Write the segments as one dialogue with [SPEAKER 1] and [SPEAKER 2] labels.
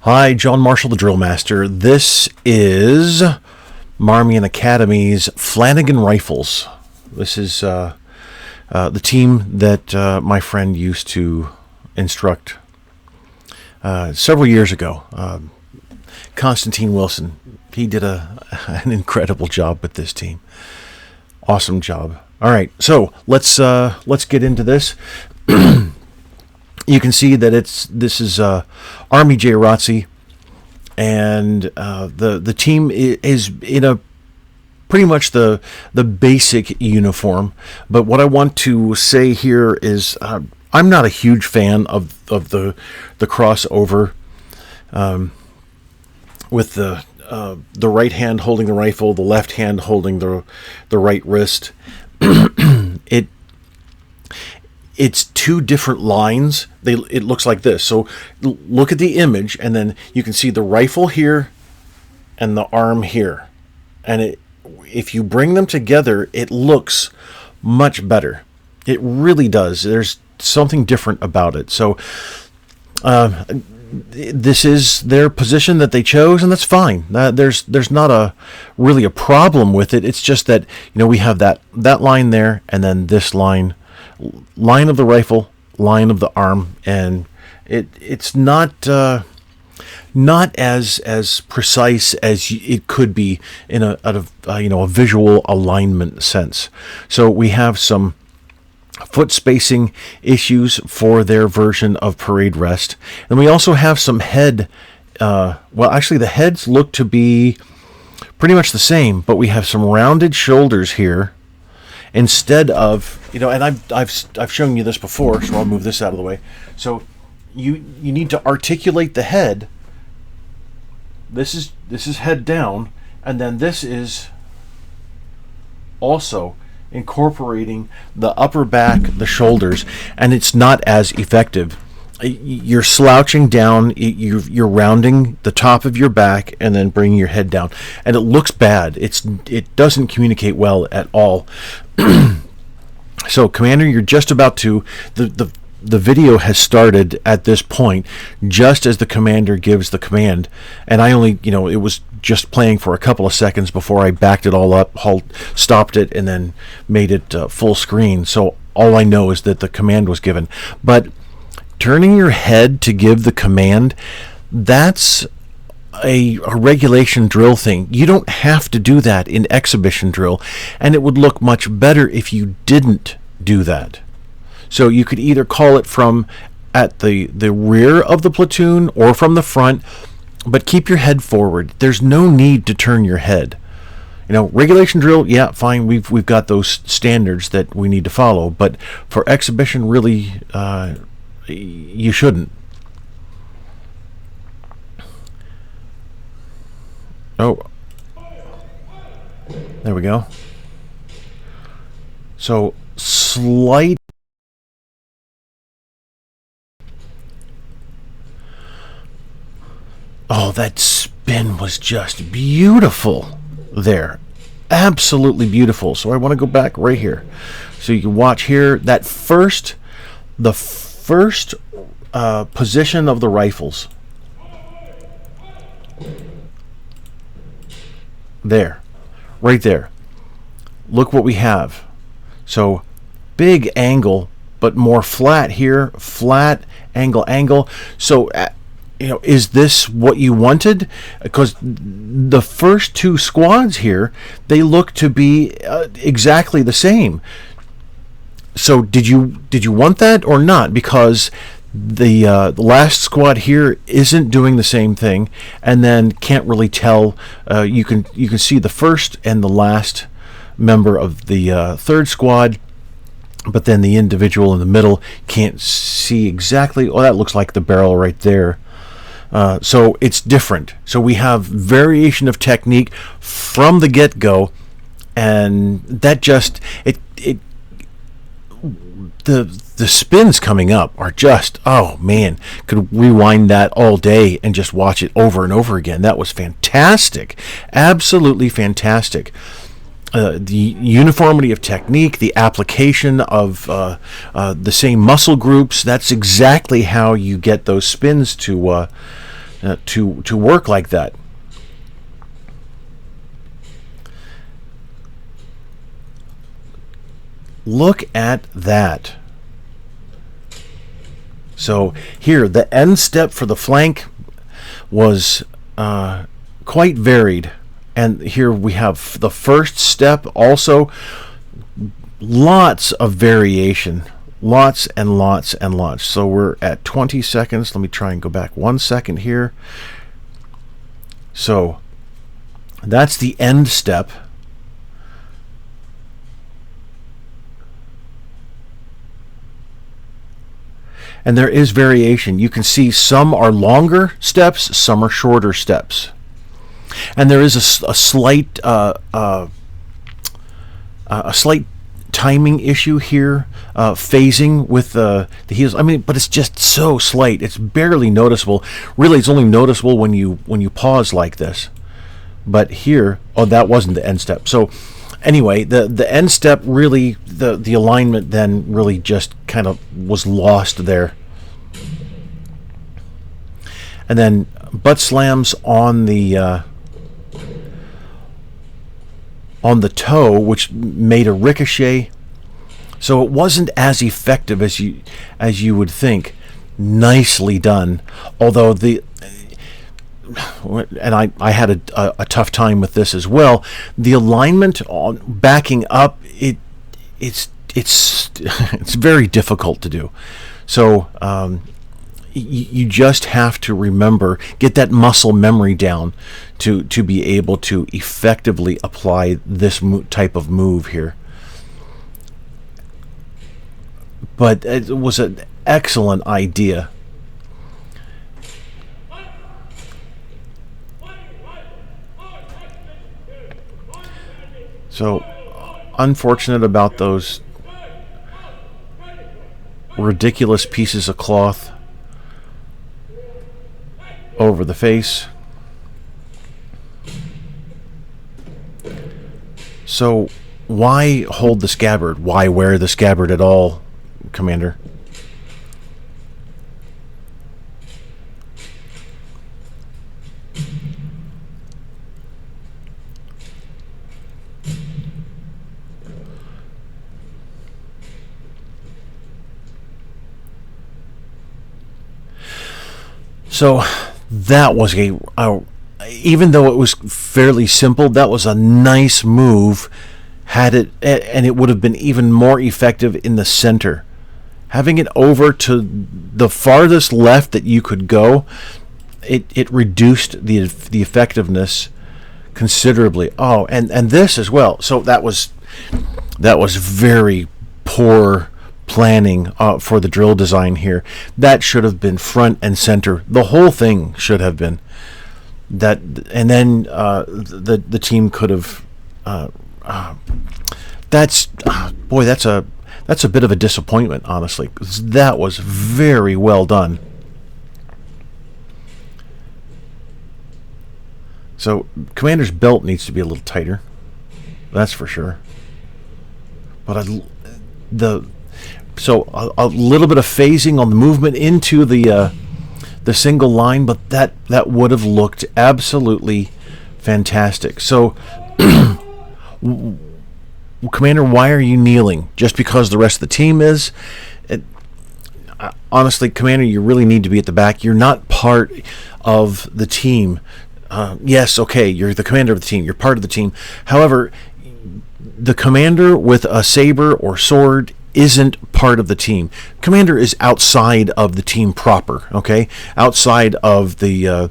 [SPEAKER 1] Hi, John Marshall, the DrillMaster. This is Marmion Academy's Flannigan Rifles. This is the team that my friend used to instruct several years ago. Constantine Wilson. He did an incredible job with this team. Awesome job. All right, so let's get into this. You can see that this is Army J. Rotzi, and the team is in a pretty much the basic uniform. But what I want to say here is I'm not a huge fan of the crossover with the right hand holding the rifle, the left hand holding the right wrist. It's two different lines. It looks like this. So look at the image, and then you can see the rifle here and the arm here. And if you bring them together, it looks much better. It really does. There's something different about it. So this is their position that they chose, and that's fine. There's not really a problem with it. It's just that we have that line there, and then this line of the rifle, line of the arm, and it's not as precise as it could be in a visual alignment sense. So we have some foot spacing issues for their version of parade rest, and we also have some head. Well, actually, the heads look to be pretty much the same, but we have some rounded shoulders here. Instead of, and I've shown you this before, so I'll move this out of the way. So you need to articulate the head. This is head down, and then this is also incorporating the upper back, the shoulders, and it's not as effective. You're slouching down, you're rounding the top of your back and then bringing your head down, and it looks bad. It doesn't communicate well at all. So, Commander, you're just about to the video has started at this point, just as the commander gives the command, and I only it was just playing for a couple of seconds before I backed it all up, stopped it, and then made it full screen. So all I know is that the command was given, but turning your head to give the command, that's a regulation drill thing. You don't have to do that in exhibition drill, and it would look much better if you didn't do that. So you could either call it from at the rear of the platoon or from the front, but keep your head forward. There's no need to turn your head. Regulation drill, yeah, fine. We've got those standards that we need to follow, but for exhibition, really, you shouldn't. Oh, there we go. So slight. Oh, that spin was just beautiful there. Absolutely beautiful. So I want to go back right here. So you can watch here that the first position of the rifles. There, right there. Look what we have. So big angle, but more flat here. Flat angle. So is this what you wanted? Because the first two squads here, they look to be exactly the same. So did you want that or not? Because the last squad here isn't doing the same thing, and then can't really tell. You can see the first and the last member of the third squad, but then the individual in the middle can't see exactly. Oh, that looks like the barrel right there. So it's different. So we have variation of technique from the get-go, and that just the spins coming up are just, oh man, could rewind that all day and just watch it over and over again. That was fantastic, absolutely fantastic. The uniformity of technique, the application of the same muscle groups, that's exactly how you get those spins to to work like that. Look at that. So here, the end step for the flank was quite varied. And here we have the first step also. Lots of variation. Lots and lots and lots. So we're at 20 seconds. Let me try and go back 1 second here. So that's the end step. And there is variation. You can see some are longer steps, some are shorter steps. And there is a slight timing issue here, phasing with the heels. I mean, but it's just so slight. It's barely noticeable. Really, it's only noticeable when you pause like this. But here, oh, that wasn't the end step. So anyway, the end step really, the alignment then really just kind of was lost there. And then butt slams on the toe, which made a ricochet. So it wasn't as effective as you would think. Nicely done. Although I had a tough time with this as well. The alignment on backing up, it's very difficult to do. So you just have to remember, get that muscle memory down to be able to effectively apply this type of move here. But it was an excellent idea. So unfortunate about those ridiculous pieces of cloth over the face. So why hold the scabbard? Why wear the scabbard at all, Commander? So that was even though it was fairly simple, that was a nice move. And it would have been even more effective in the center. Having it over to the farthest left that you could go, it reduced the effectiveness considerably. Oh, and this as well. So that was very poor planning for the drill design here. That should have been front and center. The whole thing should have been that, and then the team could have. That's a bit of a disappointment, honestly. That was very well done. So Commander's belt needs to be a little tighter. That's for sure. But so a little bit of phasing on the movement into the single line, but that would have looked absolutely fantastic. So, Commander, why are you kneeling? Just because the rest of the team is? Honestly, Commander, you really need to be at the back. You're not part of the team. Yes, okay, you're the commander of the team. You're part of the team. However, the commander with a saber or sword isn't part of the team. Commander is outside of the team proper, okay? Outside of the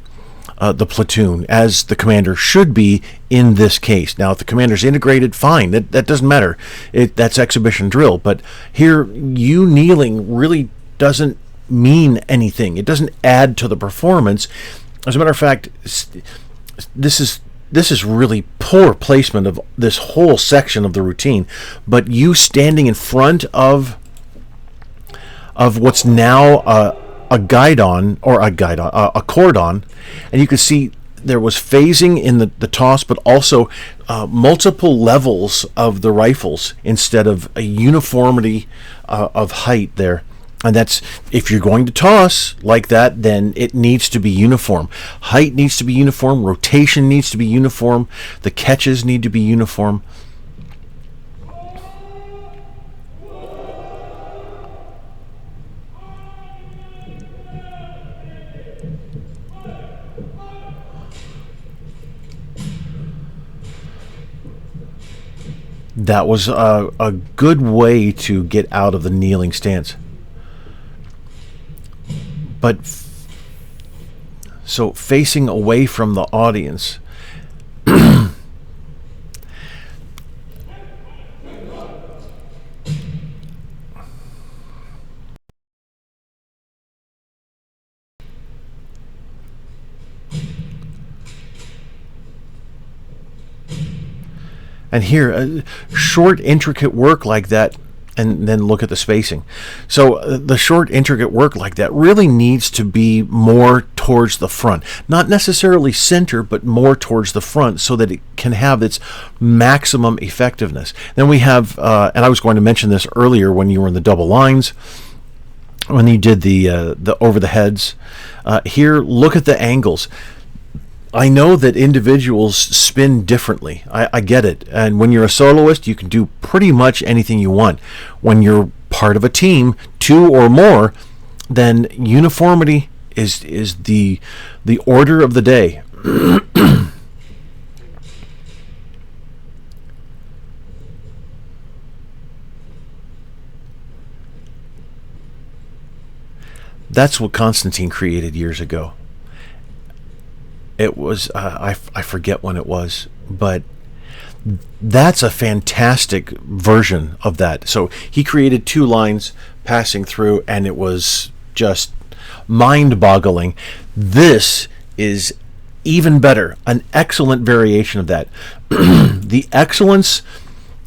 [SPEAKER 1] platoon, as the commander should be in this case. Now, if the commander's integrated, fine. That doesn't matter. That's exhibition drill. But here, you kneeling really doesn't mean anything. It doesn't add to the performance. As a matter of fact, this is really poor placement of this whole section of the routine. But you standing in front of what's now a guidon, or a cordon, and you can see there was phasing in the toss, but also multiple levels of the rifles instead of a uniformity of height there. And that's, if you're going to toss like that, then it needs to be uniform. Height needs to be uniform. Rotation needs to be uniform. The catches need to be uniform. That was a good way to get out of the kneeling stance. But so facing away from the audience, and here, short, intricate work like that, and then look at the spacing. So the short, intricate work like that really needs to be more towards the front. Not necessarily center, but more towards the front so that it can have its maximum effectiveness. Then we have, and I was going to mention this earlier when you were in the double lines, when you did the over the heads. Here, look at the angles. I know that individuals spin differently. I get it. And when you're a soloist, you can do pretty much anything you want. When you're part of a team, two or more, then uniformity is the order of the day. That's what Constantine created years ago. It was, I forget when it was, but that's a fantastic version of that. So he created two lines passing through, and it was just mind-boggling. This is even better, an excellent variation of that. The excellence,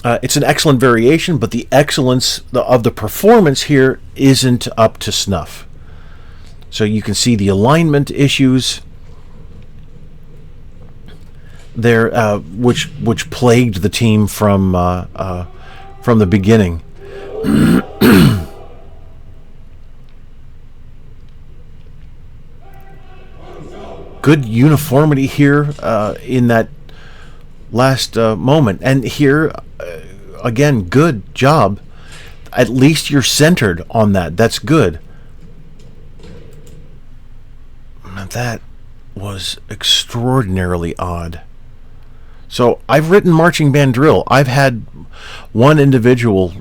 [SPEAKER 1] it's an excellent variation, but the excellence of the performance here isn't up to snuff. So you can see the alignment issues there, which plagued the team from the beginning. Good uniformity here in that last moment, and here again, good job. At least you're centered on that. That's good. That was extraordinarily odd. So I've written marching band drill. I've had one individual,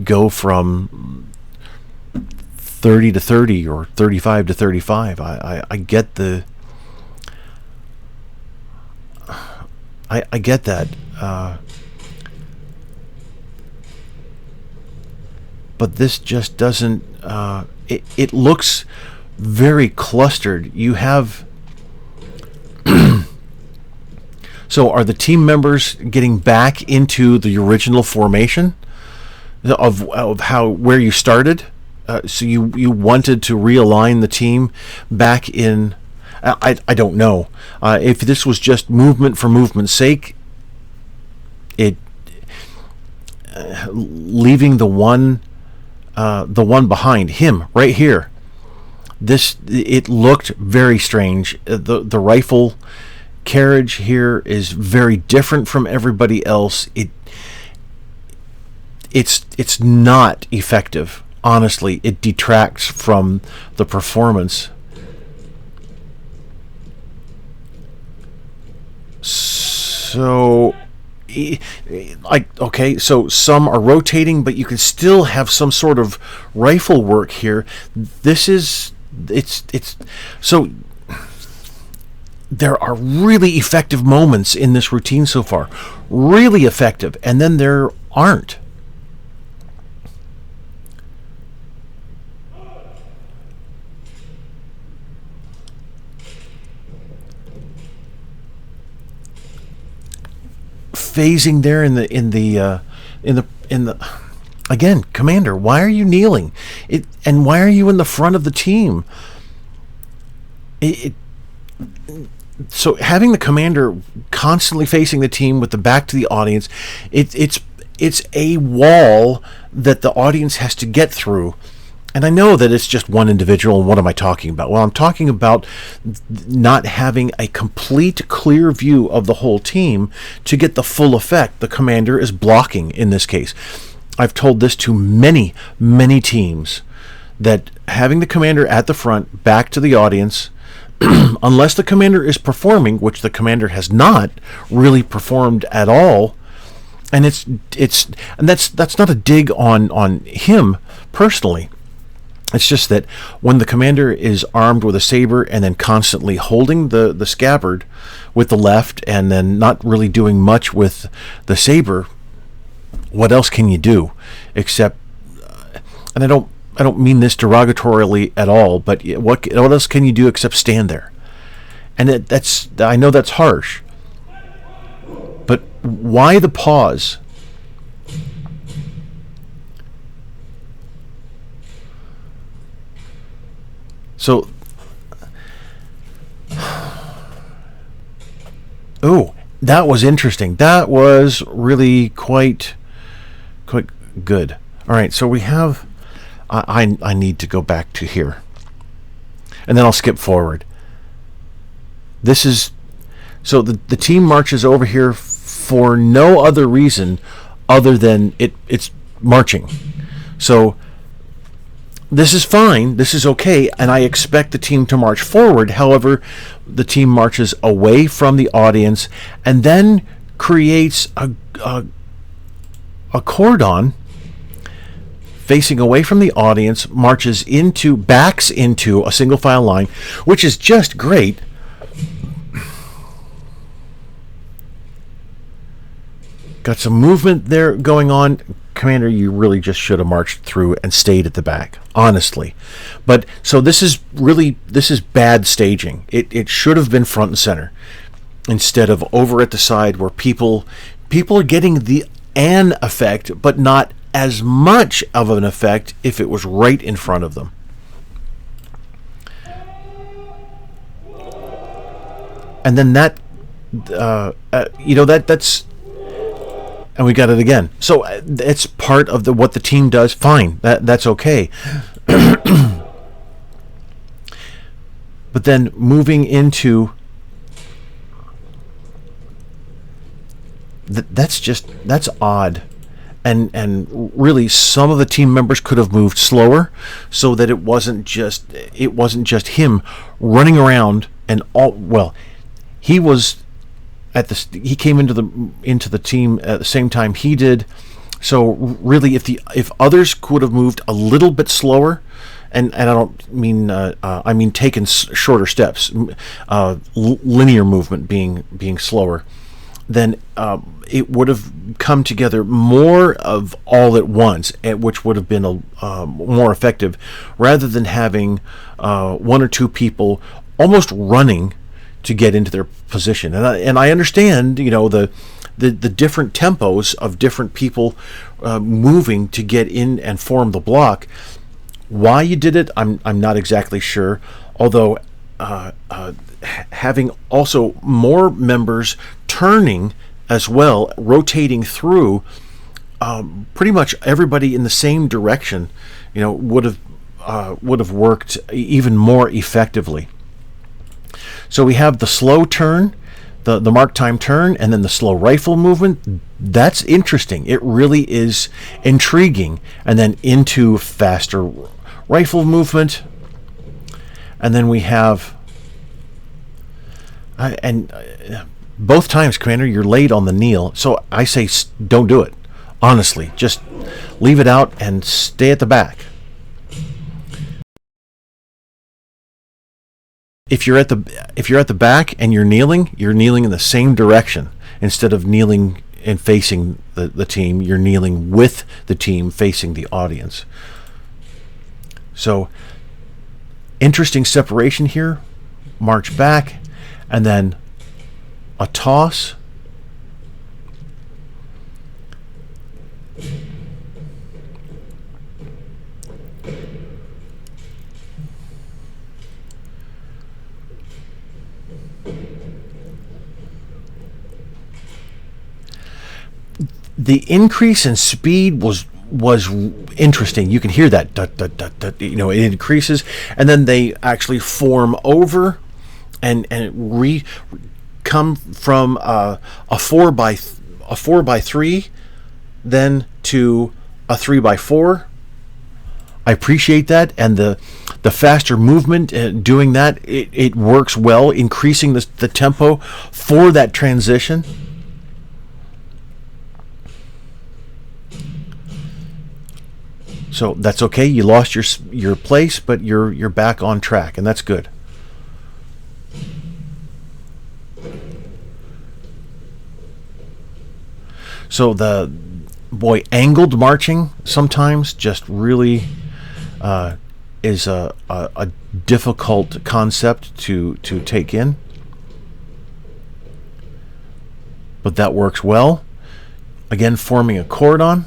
[SPEAKER 1] go from 30 to 30 or 35 to 35. I get the. I get that. But this just doesn't. It looks very clustered. You have. So are the team members getting back into the original formation of where you started? So you wanted to realign the team back in. I don't know if this was just movement for movement's sake. It leaving the one behind him right here. It looked very strange. The rifle carriage here is very different from everybody else. It's not effective. Honestly, it detracts from the performance. So, so some are rotating, but you can still have some sort of rifle work here. It's so. There are really effective moments in this routine so far. Really effective. And then there aren't. Phasing there in the again, Commander, why are you kneeling? And why are you in the front of the team? So having the commander constantly facing the team with the back to the audience, it's a wall that the audience has to get through And I know that it's just one individual, and what am I talking about? Well, I'm talking about not having a complete, clear view of the whole team to get the full effect. The commander is blocking in this case. I've told this to many, many teams, that having the commander at the front, back to the audience, unless the commander is performing, which the commander has not really performed at all, and that's not a dig on him personally. It's just that when the commander is armed with a saber and then constantly holding the scabbard with the left and then not really doing much with the saber, what else can you do except, and I don't mean this derogatorily at all, but what else can you do except stand there? And I know that's harsh, but why the pause? So, oh, that was interesting. That was really quite good. All right, so we have. I need to go back to here, and then I'll skip forward. This is so the team marches over here for no other reason other than it's marching. So. This is fine, this is okay, and I expect the team to march forward. However, the team marches away from the audience and then creates a cordon facing away from the audience, backs into a single file line, which is just great. Got some movement there going on. Commander, you really just should have marched through and stayed at the back, honestly. But so this is bad staging. It should have been front and center instead of over at the side, where people are getting an effect, but not as much of an effect if it was right in front of them. And then that's. And we got it again. So it's part of what the team does. Fine, that's okay. But then moving into that's odd, and really some of the team members could have moved slower so that it wasn't just him running around and all. Well, he he came into the team at the same time he did. So really, if others could have moved a little bit slower, and I don't mean I mean taken shorter steps, linear movement being slower, then it would have come together more of all at once, which would have been more effective, rather than having one or two people almost running to get into their position. And I understand, the different tempos of different people moving to get in and form the block. Why you did it, I'm not exactly sure. Although having also more members turning as well, rotating through, pretty much everybody in the same direction, would have worked even more effectively. So we have the slow turn, the mark time turn, and then the slow rifle movement. That's interesting. It really is intriguing. And then into faster rifle movement. And then we have... both times, Commander, you're late on the kneel. So I say don't do it. Honestly, just leave it out and stay at the back. If you're at the back and you're kneeling in the same direction. Instead of kneeling and facing the team, you're kneeling with the team facing the audience. So interesting separation here. March back, and then a toss. The increase in speed was was interesting. You can hear that, you know, it increases, and then they actually form over, and come from a 4x3, then to a 3x4. I appreciate that, and the faster movement doing that, it works well, increasing the tempo for that transition. So that's okay. You lost your place, but you're back on track, and that's good. So angled marching sometimes just really is a difficult concept to take in, but that works well. Again, forming a cordon.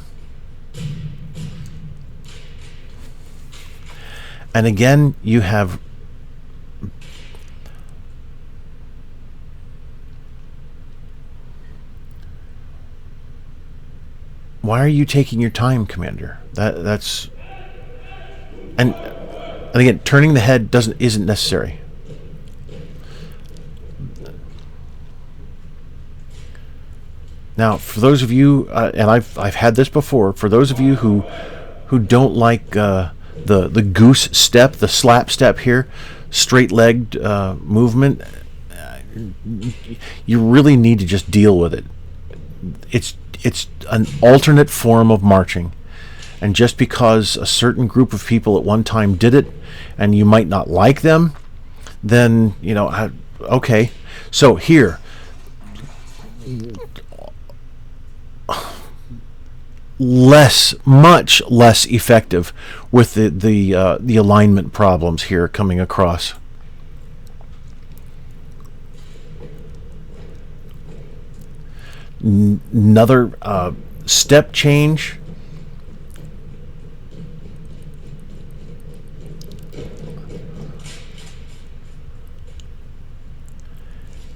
[SPEAKER 1] And again, you have why are you taking your time, Commander? That's and again, turning the head isn't necessary. Now, for those of you, and I've had this before, for those of you who don't like the goose step, the slap step here, straight-legged movement, you really need to just deal with it. It's an alternate form of marching, and just because a certain group of people at one time did it, and you might not like them, then okay. So here, much less effective with the alignment problems here coming across. Another step change.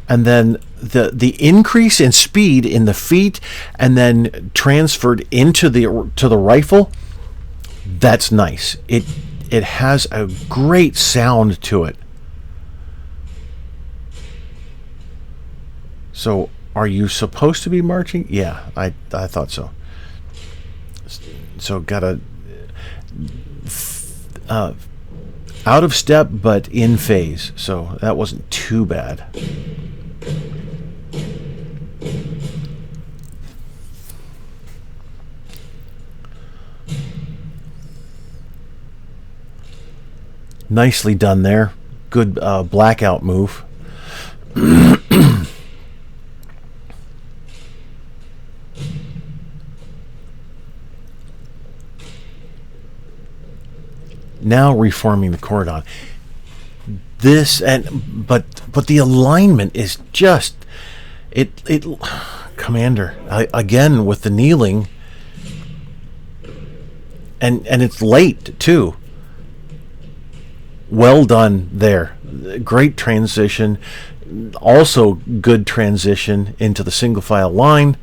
[SPEAKER 1] And then the increase in speed in the feet, and then transferred into the rifle. That's nice. It has a great sound to it. So, are you supposed to be marching? Yeah, I thought so. So got a out of step, but in phase. So that wasn't too bad. Nicely done there. Good blackout move. Now reforming the cordon. But the alignment is just it Commander, again with the kneeling, and it's late too. Well done there. Great transition. Also good transition into the single file line.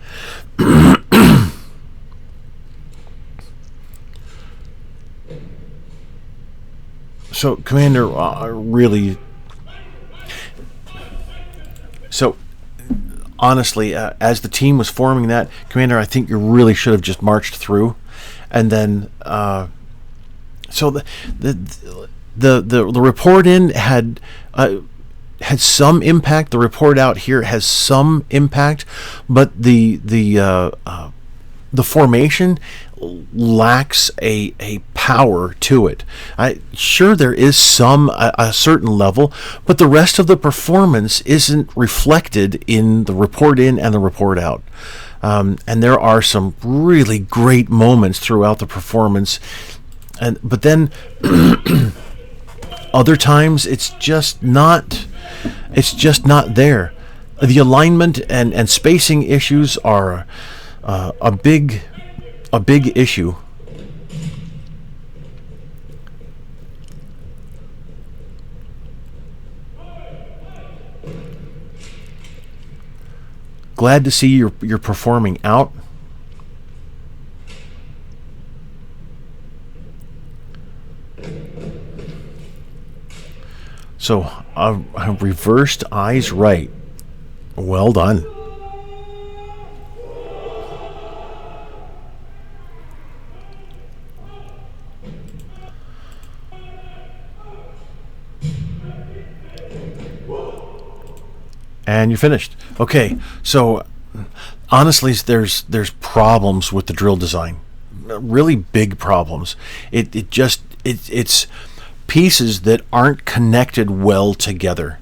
[SPEAKER 1] So, Commander, really... So, honestly, as the team was forming that, Commander, I think you really should have just marched through. And then... so, the report in had some impact. The report out here has some impact, but the formation lacks a power to it. Sure, there is a certain level, but the rest of the performance isn't reflected in the report in and the report out. And there are some really great moments throughout the performance, but then other times it's just not there. The alignment and spacing issues are a big issue. Glad to see you're performing out. So reversed eyes right. Well done. And you're finished. Okay, so honestly, there's problems with the drill design, really big problems. It's pieces that aren't connected well together.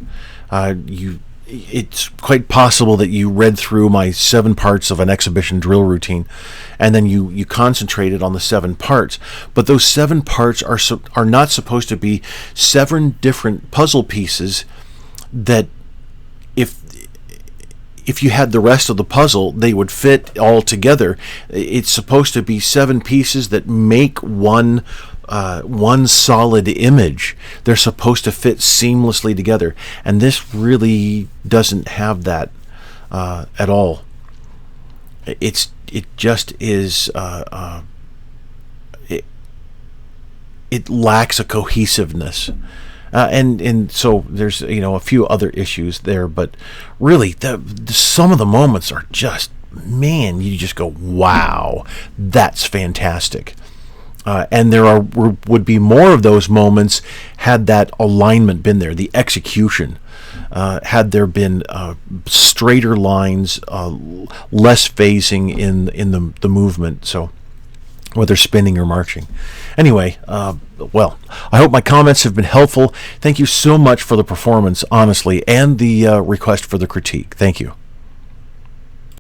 [SPEAKER 1] It's quite possible that you read through my 7 parts of an exhibition drill routine, and then you concentrated on the 7 parts. But those 7 parts are not supposed to be 7 different puzzle pieces that, if you had the rest of the puzzle, they would fit all together. It's supposed to be 7 pieces that make one solid image. They're supposed to fit seamlessly together, and this really doesn't have that at all. It just is. It lacks a cohesiveness. And so there's a few other issues there, but really some of the moments are just, man, you just go, wow, that's fantastic. And there would be more of those moments had that alignment been there, the execution. Had there been straighter lines, less phasing in the movement. So whether spinning or marching. Anyway, well, I hope my comments have been helpful. Thank you so much for the performance, honestly, and the request for the critique. Thank you.